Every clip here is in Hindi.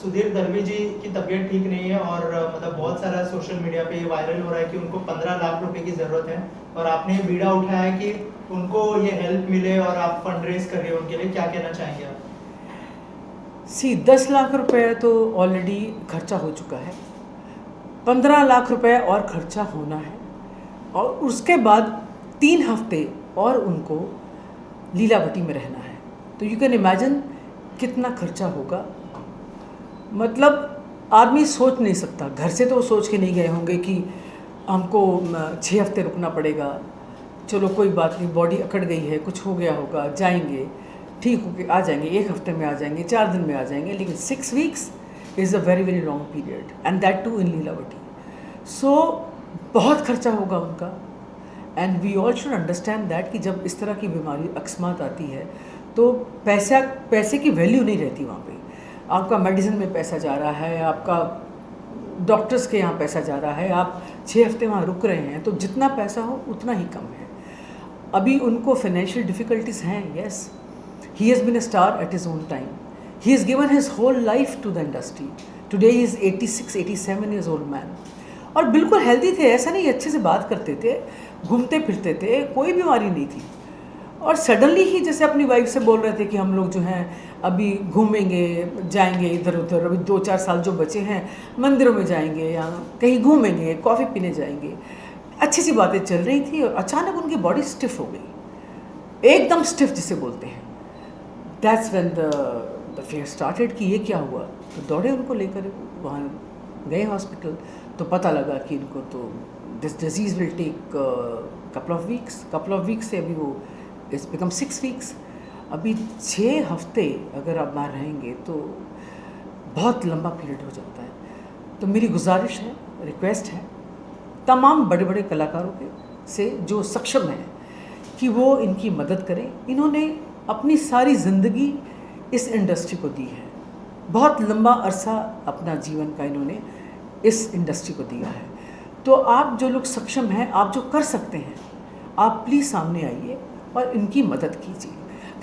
सुधीर दलवी जी की तबीयत ठीक नहीं है और मतलब बहुत सारा सोशल मीडिया पे ये वायरल हो रहा है कि उनको 15 लाख रुपए की ज़रूरत है और आपने ये बीड़ा उठाया है कि उनको ये हेल्प मिले और आप फंड रेज कर रहे हो उनके लिए, क्या कहना चाहेंगे आप? 10 लाख रुपए तो ऑलरेडी खर्चा हो चुका है, 15 लाख रुपए और खर्चा होना है, और उसके बाद 3 हफ्ते और उनको लीलावती में रहना है। तो यू कैन इमेजिन कितना खर्चा होगा। मतलब आदमी सोच नहीं सकता, घर से तो वो सोच के नहीं गए होंगे कि हमको 6 हफ्ते रुकना पड़ेगा, चलो कोई बात नहीं, बॉडी अकड़ गई है, कुछ हो गया होगा, जाएंगे, ठीक होके आ जाएंगे, 1 हफ्ते में आ जाएंगे, 4 दिन में आ जाएंगे। लेकिन 6 weeks is a very very long period, and that too in Lilavati. So बहुत खर्चा होगा उनका, and we all should understand that कि जब इस तरह की बीमारी अकस्मात आती है तो पैसे की वैल्यू नहीं रहती वहाँ पे। आपका मेडिसिन में पैसा जा रहा है, आपका डॉक्टर्स के यहाँ पैसा जा रहा है, आप 6 हफ्ते वहाँ रुक रहे हैं, तो जितना पैसा हो उतना ही कम है। अभी उनको फाइनेंशियल डिफ़िकल्टीज हैं, yes, he has been a star at his own time, he has given his whole life to the industry. Today he is 86-87 years old man, और बिल्कुल हेल्दी थे, ऐसा नहीं, अच्छे से बात करते थे, घूमते फिरते थे, कोई बीमारी नहीं थी। और सडनली ही जैसे अपनी वाइफ से बोल रहे थे कि हम लोग जो हैं अभी घूमेंगे, जाएंगे इधर उधर, अभी 2-4 साल जो बचे हैं मंदिरों में जाएंगे या कहीं घूमेंगे, कॉफ़ी पीने जाएंगे, अच्छी सी बातें चल रही थी, और अचानक उनकी बॉडी स्टिफ हो गई, एकदम स्टिफ जिसे बोलते हैं। That's when the fair started कि ये क्या हुआ। तो दौड़े उनको लेकर, वहाँ गए हॉस्पिटल, तो पता लगा कि इनको तो this disease will take couple of weeks से अभी वो इट्स बिकम 6 वीक्स। अभी 6 हफ्ते अगर आप वहाँ रहेंगे तो बहुत लंबा पीरियड हो जाता है। तो मेरी गुजारिश है, रिक्वेस्ट है तमाम बड़े बड़े कलाकारों के से जो सक्षम हैं कि वो इनकी मदद करें। इन्होंने अपनी सारी ज़िंदगी इस इंडस्ट्री को दी है, बहुत लंबा अरसा अपना जीवन का इन्होंने इस इंडस्ट्री को दिया है। तो आप जो लोग सक्षम हैं, आप जो कर सकते हैं, आप प्लीज़ सामने आइए और इनकी मदद कीजिए।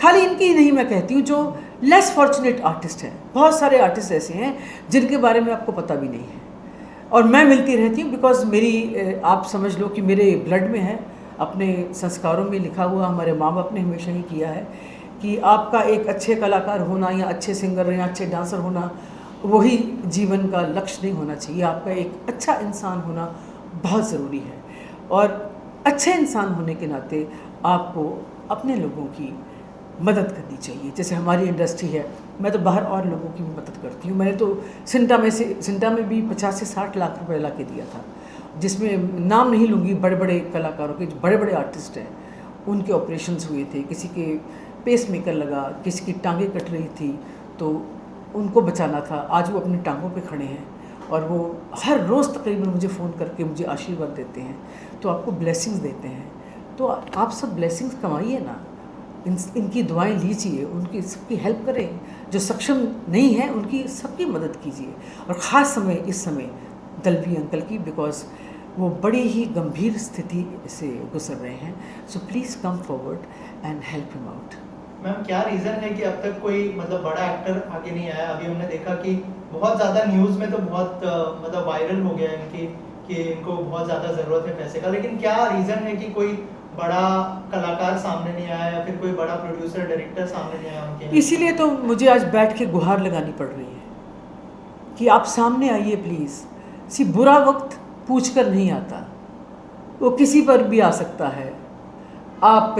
खाली इनकी ही नहीं, मैं कहती हूँ जो लेस फॉर्चुनेट आर्टिस्ट हैं, बहुत सारे आर्टिस्ट ऐसे हैं जिनके बारे में आपको पता भी नहीं है, और मैं मिलती रहती हूँ बिकॉज मेरी, आप समझ लो कि मेरे ब्लड में है, अपने संस्कारों में लिखा हुआ, हमारे माँ बाप ने हमेशा ही किया है कि आपका एक अच्छे कलाकार होना या अच्छे सिंगर या अच्छे डांसर होना वही जीवन का लक्ष्य नहीं होना चाहिए। आपका एक अच्छा इंसान होना बहुत ज़रूरी है, और अच्छे इंसान होने के नाते आपको अपने लोगों की मदद करनी चाहिए। जैसे हमारी इंडस्ट्री है, मैं तो बाहर और लोगों की भी मदद करती हूँ। मैंने तो सिंटा में भी 50 से 60 लाख रुपए ला के दिया था, जिसमें नाम नहीं लूँगी, बड़े बड़े कलाकारों के, जो बड़े बड़े आर्टिस्ट हैं, उनके ऑपरेशंस हुए थे, किसी के पेस मेकर लगा, किसी की टांगें कट रही थी, तो उनको बचाना था। आज वो अपनी टांगों पे खड़े हैं, और वो हर रोज़ तकरीबन मुझे फ़ोन करके मुझे आशीर्वाद देते हैं, तो आपको ब्लेसिंग्स देते हैं। तो आप सब ब्लेसिंग्स कमाइए ना, इनकी दुआएं लीजिए, उनकी सबकी हेल्प करें, जो सक्षम नहीं है उनकी सबकी मदद कीजिए, और ख़ास समय इस समय दलवी अंकल की, बिकॉज वो बड़ी ही गंभीर स्थिति से गुजर रहे हैं। So please come forward and help him out. Ma'am, क्या रीज़न है कि अब तक कोई मतलब बड़ा एक्टर आगे नहीं आया? अभी हमने देखा कि बहुत ज़्यादा न्यूज़ में तो बहुत मतलब वायरल हो गया इनकी कि इनको बहुत ज़्यादा ज़रूरत है पैसे का, लेकिन क्या रीज़न है कि कोई बड़ा कलाकार सामने नहीं आया या फिर कोई बड़ा प्रोड्यूसर डायरेक्टर सामने नहीं आया उनके? इसीलिए तो मुझे आज बैठ के गुहार लगानी पड़ रही है कि आप सामने आइए प्लीज़। सी बुरा वक्त पूछ कर नहीं आता, वो किसी पर भी आ सकता है, आप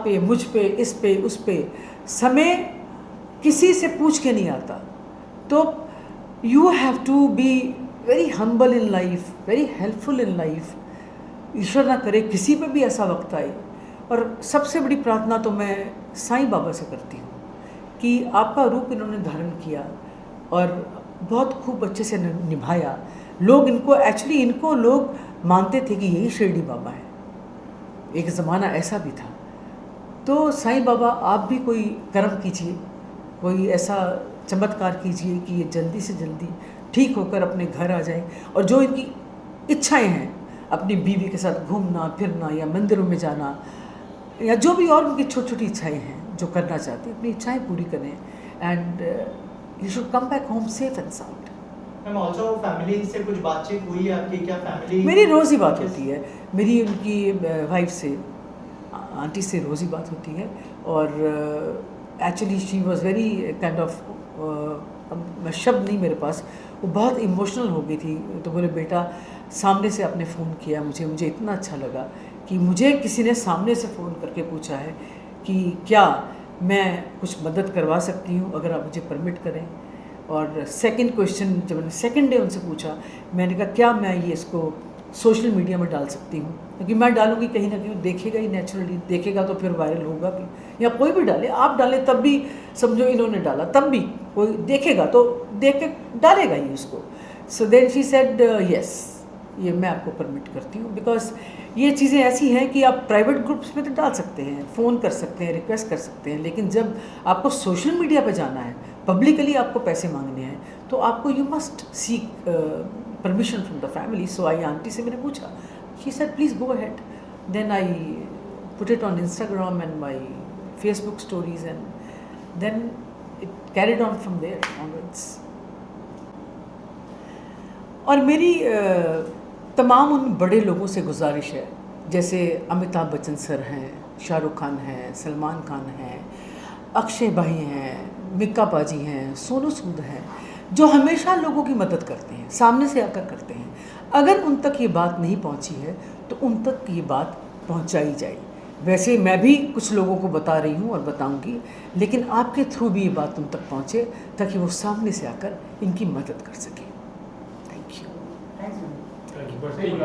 पे, मुझ पे, इस पे, उस पे, समय किसी से पूछ के नहीं आता। तो you have to be very humble in life, very helpful in life. ईश्वर ना करे किसी पे भी ऐसा वक्त आए। और सबसे बड़ी प्रार्थना तो मैं साईं बाबा से करती हूँ कि आपका रूप इन्होंने धारण किया और बहुत खूब अच्छे से निभाया। लोग इनको लोग मानते थे कि यही शिरडी बाबा है, एक ज़माना ऐसा भी था। तो साईं बाबा आप भी कोई कर्म कीजिए, कोई ऐसा चमत्कार कीजिए कि ये जल्दी से जल्दी ठीक होकर अपने घर आ जाए, और जो इनकी इच्छाएं हैं, अपनी बीवी के साथ घूमना फिरना या मंदिरों में जाना या जो भी और उनकी छोटी छोटी इच्छाएं हैं जो करना चाहते हैं, अपनी इच्छाएं पूरी करें। And you should come back home safe and sound. Ma'am also family से कुछ बातचीत हुई है आपकी? क्या फैमिली मेरी रोज़ ही बात होती है, मेरी उनकी वाइफ से, आंटी से रोज़ ही बात होती है। और actually she was very kind of, शब्द नहीं मेरे पास, वो बहुत इमोशनल हो गई थी। तो बोले बेटा सामने से आपने फ़ोन किया, मुझे इतना अच्छा लगा कि मुझे किसी ने सामने से फ़ोन करके पूछा है कि क्या मैं कुछ मदद करवा सकती हूँ अगर आप मुझे परमिट करें। और सेकंड क्वेश्चन जब मैंने सेकंड डे उनसे पूछा, मैंने कहा क्या मैं ये इसको सोशल मीडिया में डाल सकती हूँ, क्योंकि मैं डालूंगी कहीं ना कहीं देखेगा ही, नेचुरली देखेगा तो फिर वायरल होगा भी, या कोई भी डाले, आप डालें तब भी समझो इन्होंने डाला तब भी कोई देखेगा तो देख के डालेगा ही उसको। So then she said yes, ये मैं आपको परमिट करती हूँ, बिकॉज ये चीज़ें ऐसी हैं कि आप प्राइवेट ग्रुप्स में तो डाल सकते हैं, फ़ोन कर सकते हैं, रिक्वेस्ट कर सकते हैं, लेकिन जब आपको सोशल मीडिया पे जाना है, पब्लिकली आपको पैसे मांगने हैं, तो आपको you must seek permission from the family. So I aunty से मैंने पूछा, she said please go ahead. Then I put it on Instagram and my Facebook stories and then it carried on from there onwards. और मेरी तमाम उन बड़े लोगों से गुजारिश है, जैसे अमिताभ बच्चन सर हैं, शाहरुख खान हैं, सलमान खान हैं, अक्षय भाई हैं, मिक्का पाजी हैं, सोनू सूद हैं, जो हमेशा लोगों की मदद करते हैं, सामने से आकर करते हैं। अगर उन तक ये बात नहीं पहुंची है तो उन तक ये बात पहुंचाई जाए। वैसे मैं भी कुछ लोगों को बता रही हूँ और बताऊँगी, लेकिन आपके थ्रू भी ये बात उन तक पहुँचे ताकि वो सामने से आकर इनकी मदद कर सकें। Thank you. Thanks ma'am.